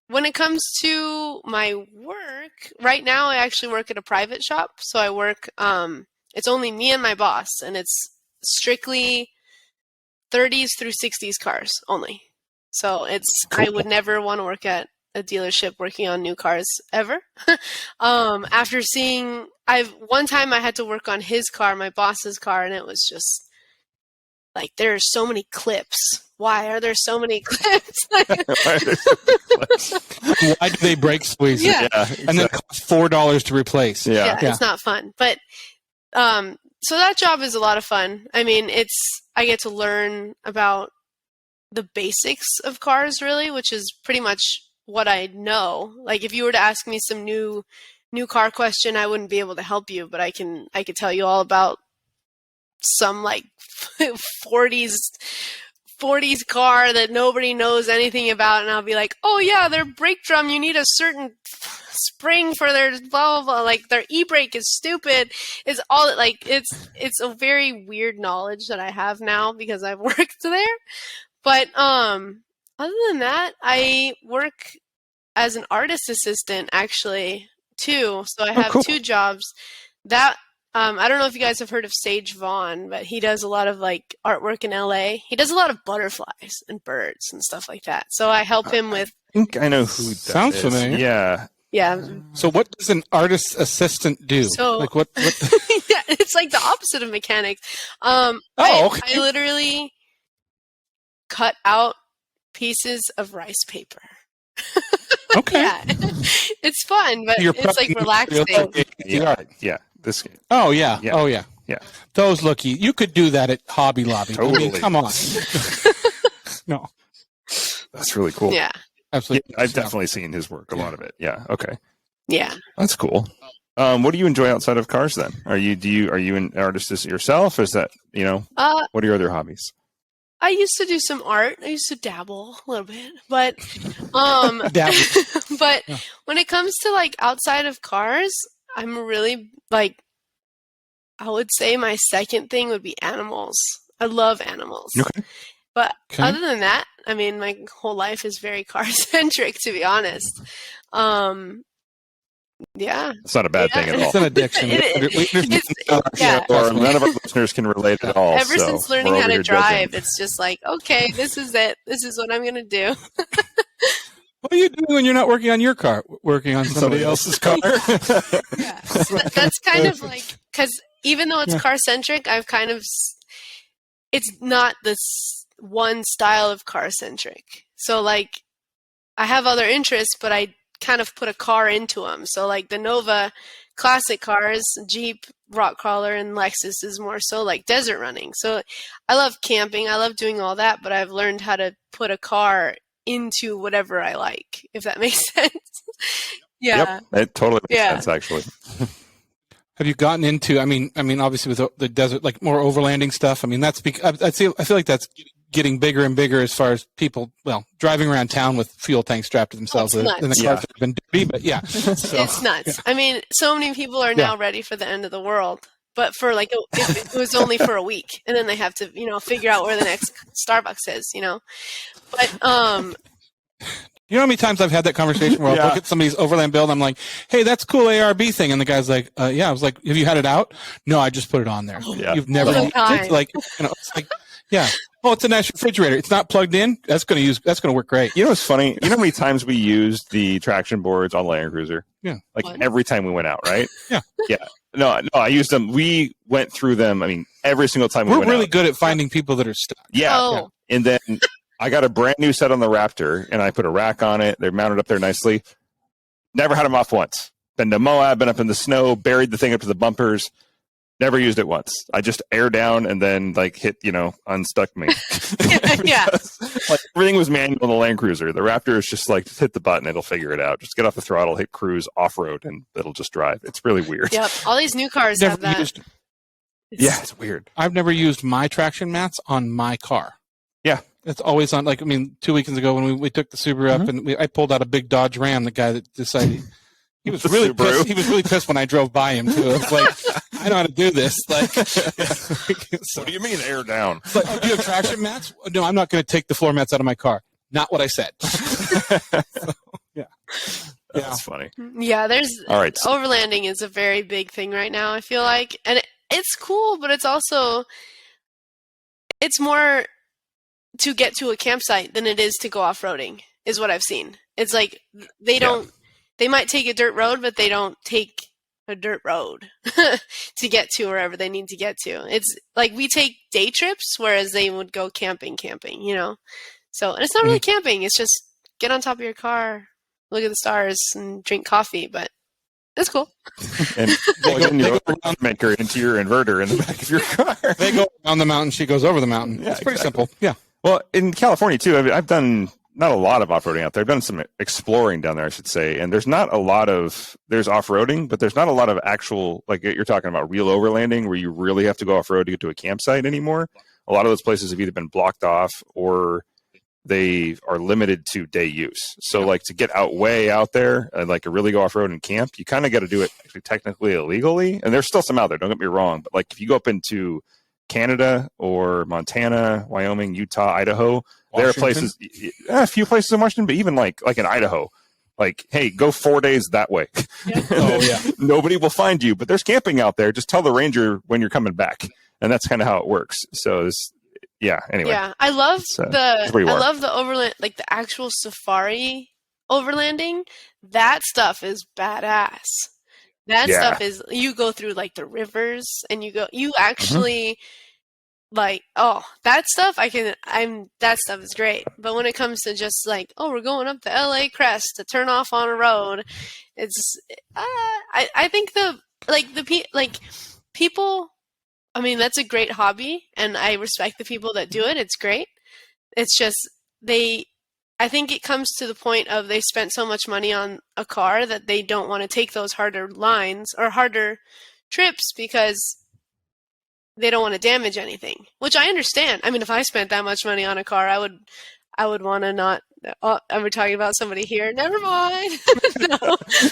When it comes to my work, right now I actually work at a private shop. So I work, it's only me and my boss, and it's strictly 30s through 60s cars only. So I would never want to work at a dealership working on new cars ever. After seeing, one time I had to work on his car, my boss's car, and it was just like, there are so many clips. Why are there so many clips? Why do they break squeeze? Yeah. Exactly. And then cost $4 to replace. Yeah, it's not fun. But so that job is a lot of fun. I mean, I get to learn about the basics of cars, really, which is pretty much what I know. Like, if you were to ask me some new car question, I wouldn't be able to help you, but I could tell you all about some like 40s car that nobody knows anything about, and I'll be like, oh yeah, their brake drum, you need a certain spring for their blah blah blah, like their e-brake is stupid. It's all like it's a very weird knowledge that I have now because I've worked there. But other than that, I work as an artist assistant actually too. So I have two jobs. That I don't know if you guys have heard of Sage Vaughn, but he does a lot of like artwork in LA. He does a lot of butterflies and birds and stuff like that. So I help him with. I think I know who that sounds familiar. Yeah. Yeah. So what does an artist assistant do? So like what? Yeah, it's like the opposite of mechanics. I literally cut out pieces of rice paper. Okay. Yeah. It's fun, but it's like relaxing. Yeah. This. Oh yeah. Yeah. Oh yeah. Yeah. Those looky. You could do that at Hobby Lobby. Totally. I mean, come on. No. That's really cool. Yeah. Absolutely. I've definitely seen his work, a lot of it. Yeah. Okay. Yeah. That's cool. What do you enjoy outside of cars then? Are you an artist yourself? Is that, what are your other hobbies? I used to do some art. I used to dabble a little bit, but but when it comes to like outside of cars, I'm really like, I would say my second thing would be animals. I love animals. Okay. But other than that, I mean, my whole life is very car centric, to be honest. Yeah. It's not a bad thing at all. It's an addiction. None of our listeners can relate at all. Ever since learning how to drive, it's just like, okay, this is it. This is what I'm going to do. What are you doing when you're not working on your car? Working on somebody else's car? Yeah. That's kind of like, because even though it's car centric, it's not this one style of car centric. So like, I have other interests, but I kind of put a car into them. So like the Nova classic cars, Jeep, rock crawler, and Lexus is more so like desert running. So I love camping. I love doing all that, but I've learned how to put a car into whatever I like, if that makes sense. Yeah. Yep, it totally makes sense, actually. Have you gotten into, I mean, obviously with the desert, like more overlanding stuff? I mean, I feel like that's getting bigger and bigger as far as people, driving around town with fuel tanks strapped to themselves in the cars that have been dirty, but yeah. So, it's nuts. I mean, so many people are now ready for the end of the world, but for like, it was only for a week, and then they have to, figure out where the next Starbucks is, But, you know how many times I've had that conversation where I look at somebody's overland build, I'm like, hey, that's cool ARB thing. And the guy's like, yeah. I was like, have you had it out? No, I just put it on there. Yeah. You've never, it's like, it's like, yeah. Oh, it's a nice refrigerator. It's not plugged in. That's going to work great. You know what's funny? You know how many times we used the traction boards on Land Cruiser? Yeah. Like every time we went out, right? Yeah. Yeah. No, I used them. We went through them. I mean, every single time we went out. We're really good at finding people that are stuck. Yeah. Oh. And then I got a brand new set on the Raptor, and I put a rack on it. They're mounted up there nicely. Never had them off once. been to Moab, been up in the snow, buried the thing up to the bumpers. Never used it once. I just air down and then like hit, unstuck me. Yeah. Like everything was manual in the Land Cruiser. The Raptor is just like, just hit the button, it'll figure it out. Just get off the throttle, hit cruise, off road, and it'll just drive. It's really weird. Yep. All these new cars have that. Yeah, it's weird. I've never used my traction mats on my car. Yeah. It's always on. 2 weekends ago when we took the Subaru up and I pulled out a big Dodge Ram, the guy that decided. He was really pissed. He was really pissed when I drove by him too. It's like, I know how to do this. Like, so, what do you mean air down? But do you have traction mats? No, I'm not going to take the floor mats out of my car. Not what I said. Yeah, that's funny. Yeah, all right. Overlanding is a very big thing right now. I feel like, and it's cool, but it's more to get to a campsite than it is to go off-roading. Is what I've seen. It's like they don't. They might take a dirt road, but they don't take a dirt road to get to wherever they need to get to. It's like we take day trips, whereas they would go camping, So, and it's not really camping. It's just get on top of your car, look at the stars, and drink coffee, but it's cool. And plug in your maker into your inverter in the back of your car. They go around the mountain, she goes over the mountain. Yeah, it's pretty simple. Yeah. Well, in California, too, I've done not a lot of off-roading out there. I've done some exploring down there, I should say. And there's off-roading, but there's not a lot of actual, like you're talking about real overlanding where you really have to go off-road to get to a campsite anymore. A lot of those places have either been blocked off or they are limited to day use. So like to get way out there and like to really go off-road and camp, you kind of got to do it actually technically illegally. And there's still some out there, don't get me wrong. But like if you go up into Canada or Montana, Wyoming, Utah, Idaho, there are places, a few places in Washington, but even like in Idaho, like, hey, go 4 days that way. Yeah. Nobody will find you, but there's camping out there. Just tell the ranger when you're coming back. And that's kind of how it works. So anyway. Yeah. I love the overland, like the actual safari overlanding. That stuff is badass. That stuff is, you go through like the rivers and you actually like, that stuff that stuff is great. But when it comes to just like, we're going up the LA crest to turn off on a road, it's, I think people, I mean, that's a great hobby and I respect the people that do it. It's great. It's just, I think it comes to the point of they spent so much money on a car that they don't want to take those harder lines or harder trips because they don't want to damage anything, which I understand. I mean, if I spent that much money on a car, I would want to not. Oh, are we talking about somebody here? Never mind.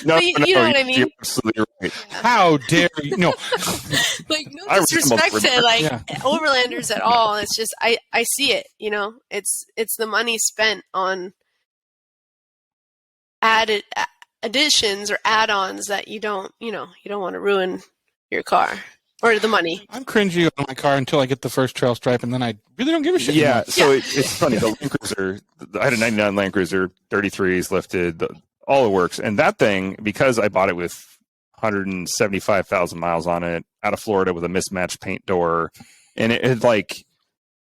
No, you know what I mean. You're absolutely right. How dare you? No, like no disrespect to overlanders at all. It's just I see it. It's the money spent on added additions or add-ons that you don't want to ruin your car. Or the money. I'm cringy on my car until I get the first trail stripe, and then I really don't give a shit. Yeah, so it's funny. The Land Cruiser, I had a 99 Land Cruiser, 33s lifted, all it works. And that thing, because I bought it with 175,000 miles on it, out of Florida with a mismatched paint door, and it like,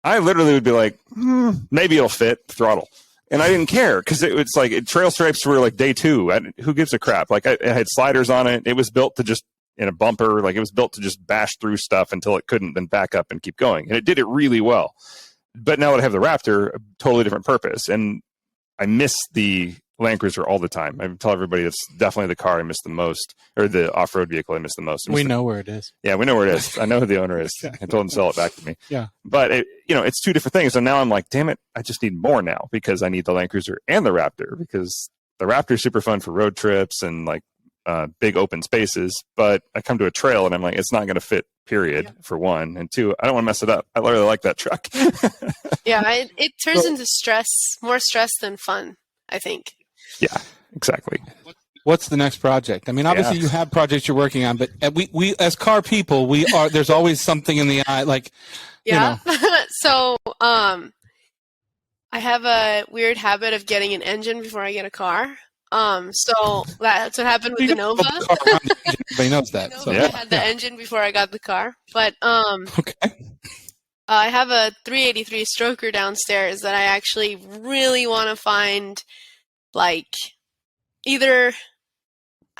I literally would be like, maybe it'll fit, throttle. And I didn't care because it's like trail stripes were like day 2. Who gives a crap? Like I had sliders on it. It was built to just in a bumper, like it was built to just bash through stuff until it couldn't, then back up and keep going. And it did it really well. But now that I have the Raptor, a totally different purpose. And I miss the Land Cruiser all the time. I tell everybody it's definitely the car I miss the most, or the off-road vehicle I miss the most. We know where it is. Yeah, we know where it is. I know who the owner is. I told him to sell it back to me. Yeah. But it's two different things. So now I'm like, damn it, I just need more now because I need the Land Cruiser and the Raptor, because the Raptor is super fun for road trips and like big open spaces, but I come to a trail and I'm like, it's not going to fit, period, for one. And two, I don't want to mess it up. I really like that truck. Yeah, it turns into more stress than fun, I think. Yeah, exactly. What's the next project? I mean, obviously you have projects you're working on, but we as car people, there's always something in the eye, like, yeah. So, I have a weird habit of getting an engine before I get a car. So that's what happened with the Nova. Everybody knows that. I had the engine before I got the car, but okay. I have a 383 stroker downstairs that I actually really want to find, like, either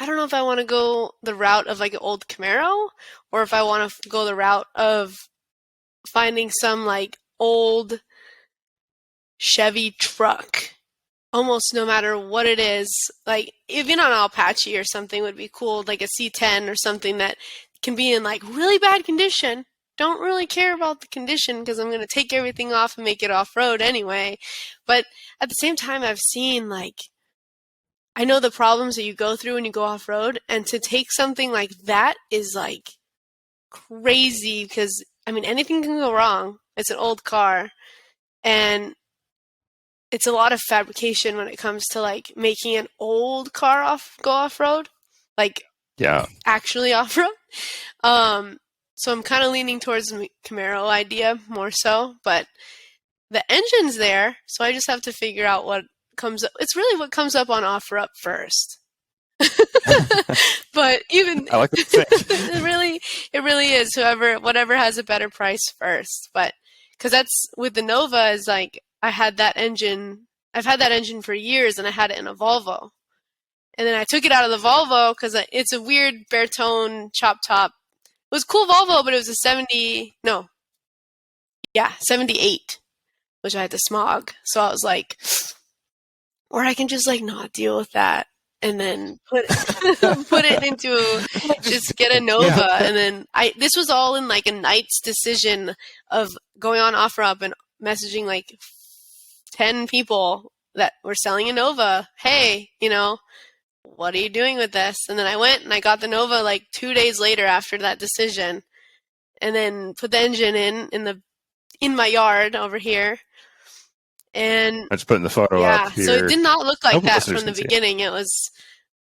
I don't know if I want to go the route of like an old Camaro, or if I want to go the route of finding some like old Chevy truck. Almost no matter what it is, like even on an Apache or something would be cool, like a C10 or something that can be in like really bad condition. Don't really care about the condition because I'm going to take everything off and make it off-road anyway. But at the same time, I've seen like, I know the problems that you go through when you go off-road, and to take something like that is like crazy because, I mean, anything can go wrong. It's an old car, and it's a lot of fabrication when it comes to like making an old car go off-road, like actually off-road. So I'm kind of leaning towards the Camaro idea more so, but the engine's there, so I just have to figure out what comes up. It's really what comes up on OfferUp first. But even I like it really is whatever has a better price first. But because that's with the Nova is like I've had that engine for years, and I had it in a Volvo, and then I took it out of the Volvo because it's a weird bare tone chop top. It was a cool Volvo, but it was a 78, which I had to smog. So I was like, or I can just like not deal with that and then put it into just get a Nova. Yeah. And then this was all in like a night's decision of going on OfferUp and messaging like 10 people that were selling a Nova. Hey, what are you doing with this? And then I went and I got the Nova like 2 days later after that decision, and then put the engine in my yard over here. And I just putting the photo up here. So it did not look like that from the beginning. It was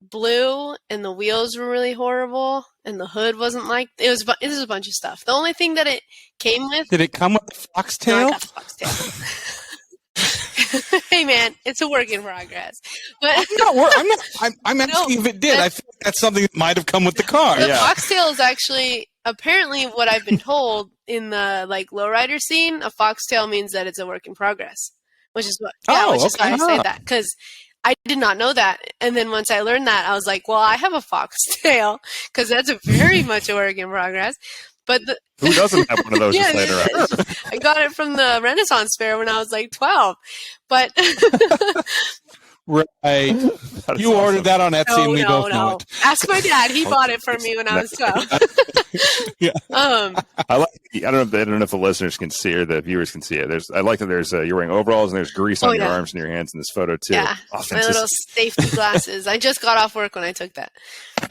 blue, and the wheels were really horrible, and the hood wasn't like it was. This is a bunch of stuff. The only thing that it came with. Did it come with the foxtail? No, I got the foxtail. Hey man, it's a work in progress. But I'm asking if it did. I think that's something that might have come with the car. The foxtail is actually apparently what I've been told in the like lowrider scene. A foxtail means that it's a work in progress, which is what. Yeah, which is why I say that, because I did not know that. And then once I learned that, I was like, well, I have a foxtail because that's very much a work in progress. But who doesn't have one of those just later on? I got it from the Renaissance Fair when I was like 12. But right, you ordered that on Etsy, and we both know it. Ask my dad; he bought it for me when I was 12. Yeah. I don't know if the listeners can see or the viewers can see it. I like that there's you're wearing overalls and there's grease on your arms and your hands in this photo too. Yeah, my little safety glasses. I just got off work when I took that.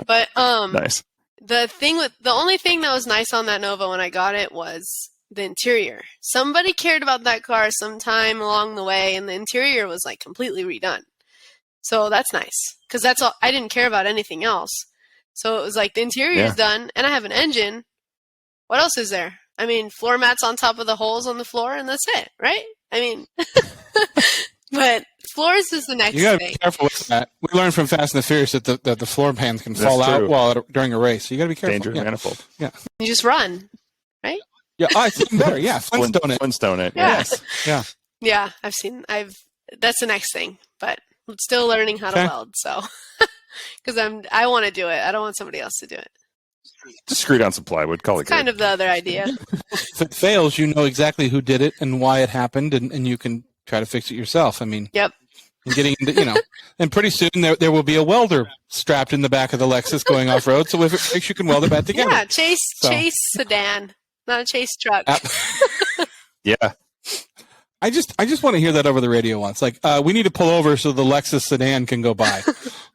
But nice. The only thing that was nice on that Nova when I got it was the interior. Somebody cared about that car sometime along the way, and the interior was like completely redone. So that's nice, because that's all. I didn't care about anything else. So it was like the interior is done, and I have an engine. What else is there? I mean, floor mats on top of the holes on the floor, and that's it, right? I mean, but floors is the next thing. You got to be careful with that. We learned from Fast and the Furious that the floor pans can fall out during a race. So you got to be careful. Danger manifold. Yeah. You just run, right? Yeah, it's even better. Yeah, Flintstone it. Flintstone it. Yeah. Yes. Yeah. Yeah, that's the next thing, but I'm still learning how to weld. So, because I want to do it. I don't want somebody else to do it. Just screw down some plywood. Call it kind of the other idea. If it fails, you know exactly who did it and why it happened, and you can try to fix it yourself. I mean, yep. And getting into, and pretty soon there will be a welder strapped in the back of the Lexus going off road. So if it breaks, you can weld it back together. Yeah, Chase sedan, not a Chase truck. Yeah. I just want to hear that over the radio once. Like, we need to pull over so the Lexus sedan can go by,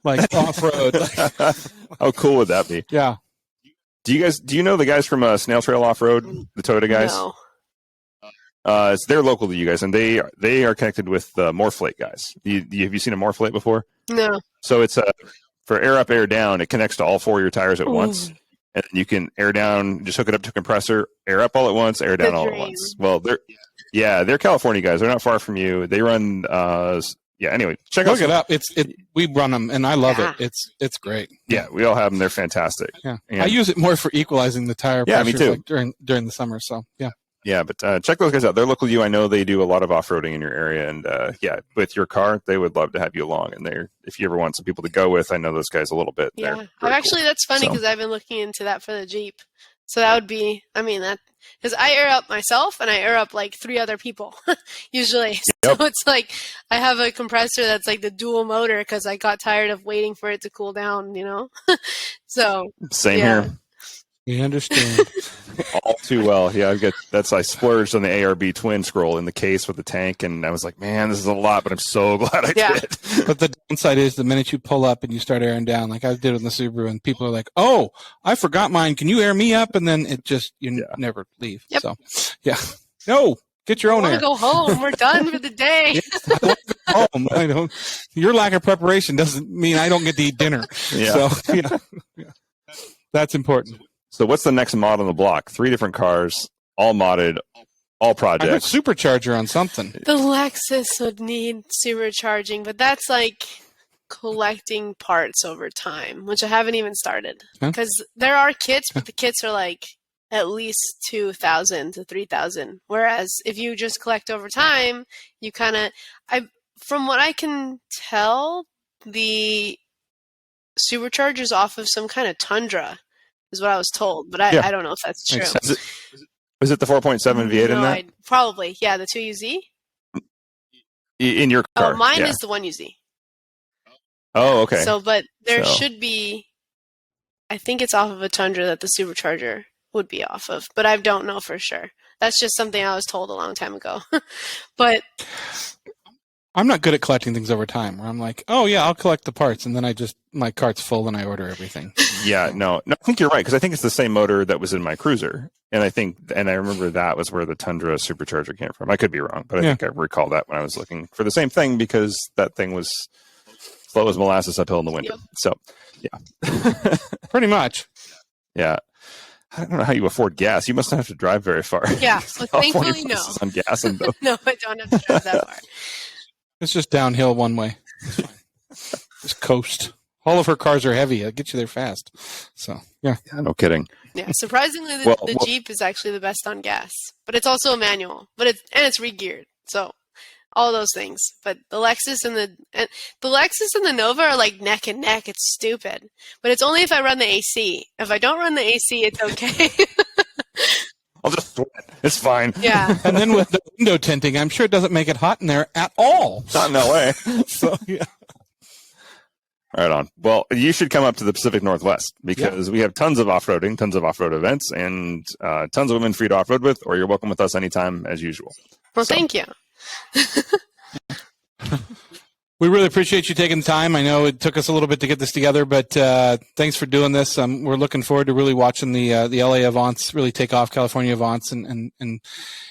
like off road. How cool would that be? Yeah. Do you know the guys from Snail Trail Off Road, the Toyota guys? No. They're local to you guys, and they are connected with Morphlate guys. Have you seen a Morphlate before? No. So it's for air up, air down. It connects to all four of your tires at once, and you can air down. Just hook it up to a compressor, air up all at once, air down all at once. Well, they're California guys. They're not far from you. They run. Anyway, look it up. We run them, and I love it. It's great. Yeah, we all have them. They're fantastic. Yeah, and I use it more for equalizing the tire pressure, me too. Like during the summer. So yeah. Yeah, but check those guys out. They're local to you. I know they do a lot of off-roading in your area, and yeah, with your car, they would love to have you along. And if you ever want some people to go with, I know those guys a little bit. Yeah, that's funny because I've been looking into that for the Jeep. So that would be, because I air up myself and I air up like 3 other people usually. Yep. So it's like I have a compressor that's like the dual motor because I got tired of waiting for it to cool down, So same here. We understand. All too well. Yeah, I splurged on the ARB twin scroll in the case with the tank, and I was like, man, this is a lot, but I'm so glad I did. But the downside is the minute you pull up and you start airing down, like I did with the Subaru, and people are like, oh, I forgot mine. Can you air me up? And then it just, never leave. Yep. So, yeah. No, get your own air. I want to go home. We're done for the day. I want to go home. I don't. Your lack of preparation doesn't mean I don't get to eat dinner. Yeah. So, that's important. So what's the next mod on the block? 3 different cars, all modded, all projects. I heard supercharger on something. The Lexus would need supercharging, but that's like collecting parts over time, which I haven't even started. Because there are kits, but the kits are like at least 2,000 to 3,000. Whereas if you just collect over time, you from what I can tell, the supercharger's off of some kind of Tundra. Is what I was told, but I don't know if that's true. Is it the 4.7 V8 in that? Probably, yeah, the 2UZ. In your car? Oh, mine is the 1UZ. Oh, okay. So, but there should be, I think it's off of a Tundra that the supercharger would be off of, but I don't know for sure. That's just something I was told a long time ago. But I'm not good at collecting things over time, where I'm like, oh yeah, I'll collect the parts, and then my cart's full and I order everything. Yeah, no, I think you're right, because I think it's the same motor that was in my Cruiser, and I remember that was where the Tundra supercharger came from. I could be wrong, but I think I recall that when I was looking for the same thing, because that thing was slow as molasses uphill in the winter. Yep. So, yeah. Pretty much. Yeah. I don't know how you afford gas. You must not have to drive very far. Yeah, so thankfully, no. On gas and no, I don't have to drive that far. It's just downhill one way. Just coast. All of her cars are heavy. It'll get you there fast. So, yeah. No kidding. Yeah, surprisingly, the Jeep is actually the best on gas. But it's also a manual. It's re-geared. So, all those things. But the Lexus and the Nova are like neck and neck. It's stupid. But it's only if I run the AC. If I don't run the AC, it's okay. I'll just sweat. It's fine. Yeah. And then with the window tinting, I'm sure it doesn't make it hot in there at all. Not in LA. So, yeah. Right on. Well, you should come up to the Pacific Northwest, because we have tons of off-roading, tons of off-road events, and tons of women for you to off-road with, or you're welcome with us anytime as usual. Well, thank you. We really appreciate you taking the time. I know it took us a little bit to get this together, but thanks for doing this. We're looking forward to really watching the LA Avants really take off, California Avants, and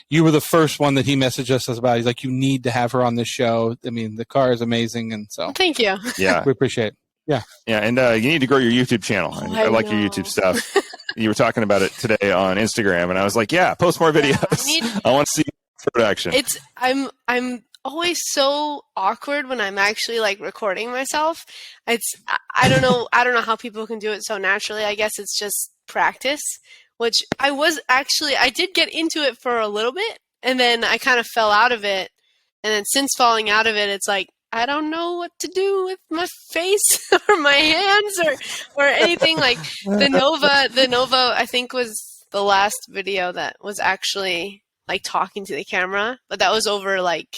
you were the first one that he messaged us about. He's like, you need to have her on this show. I mean, the car is amazing, and so thank you. Yeah, we appreciate it. Yeah, yeah, and you need to grow your YouTube channel. I like your YouTube stuff. You were talking about it today on Instagram, and I was like, yeah, post more videos. I want to see production. I'm always so awkward when I'm actually like recording myself. I don't know how people can do it so naturally. I guess it's just practice, which I did get into it for a little bit, and then I kind of fell out of it. And then since falling out of it, it's like, I don't know what to do with my face or my hands or anything. Like the Nova, I think, was the last video that was actually like talking to the camera, but that was over like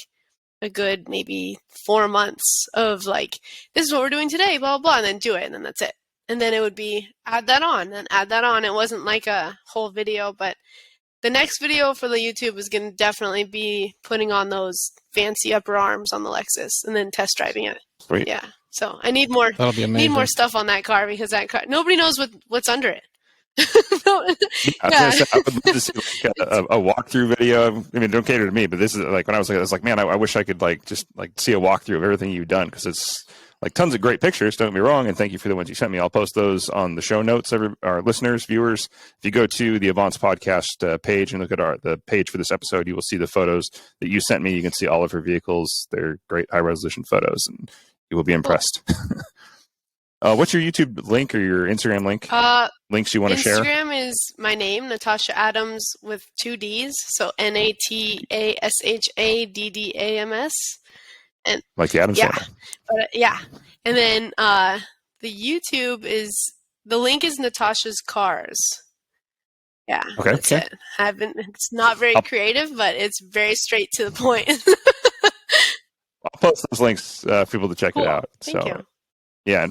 a good maybe 4 months of like, this is what we're doing today, blah, blah, blah, and then do it, and then that's it. And then it would be add that on, and add that on. It wasn't like a whole video, but the next video for the YouTube is going to definitely be putting on those fancy upper arms on the Lexus and then test driving it. Sweet. Yeah. So I need more. That'll be amazing. Need more stuff on that car, because that car, nobody knows what's under it. I would love to see like a walkthrough video. I mean, don't cater to me, but this is like when I was like, man, I wish I could like just like see a walkthrough of everything you've done, because it's like tons of great pictures. Don't get me wrong, and thank you for the ones you sent me. I'll post those on the show notes. Our listeners, viewers, if you go to the Avants podcast page and look at the page for this episode, you will see the photos that you sent me. You can see all of her vehicles. They're great high resolution photos, and you will be impressed. What's your YouTube link or your Instagram link? Links you want to share? Instagram is my name, Natasha Adams with 2 D's. So NATASHADDAMS. And Like the Adams family. Yeah. And then the YouTube is, the link is Natashas Cars. Yeah. Okay. That's it. It's not very creative, but it's very straight to the point. I'll post those links for people to check it out. Thank you. Yeah.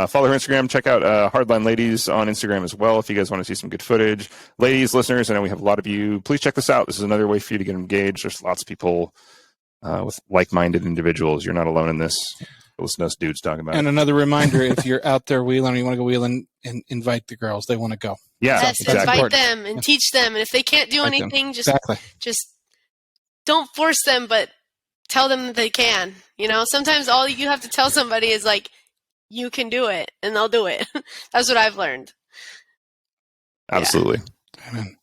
Follow her Instagram. Check out Hardline Ladies on Instagram as well if you guys want to see some good footage. Ladies, listeners, I know we have a lot of you. Please check this out. This is another way for you to get engaged. There's lots of people with like-minded individuals. You're not alone in this. Listen to us dudes talking about it. And another reminder, if you're out there wheeling or you want to go wheeling, and invite the girls. They want to go. Yeah, yes, exactly. invite them and teach them. And if they can't do anything, just don't force them, but tell them that they can. You know, sometimes all you have to tell somebody is like, you can do it, and they'll do it. That's what I've learned. Absolutely. Yeah. Amen.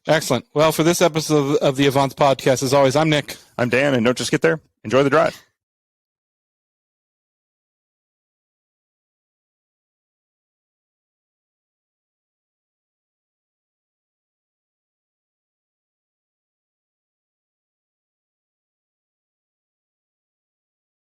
Excellent. Well, for this episode of the Avants podcast, as always, I'm Nick. I'm Dan, and don't just get there. Enjoy the drive.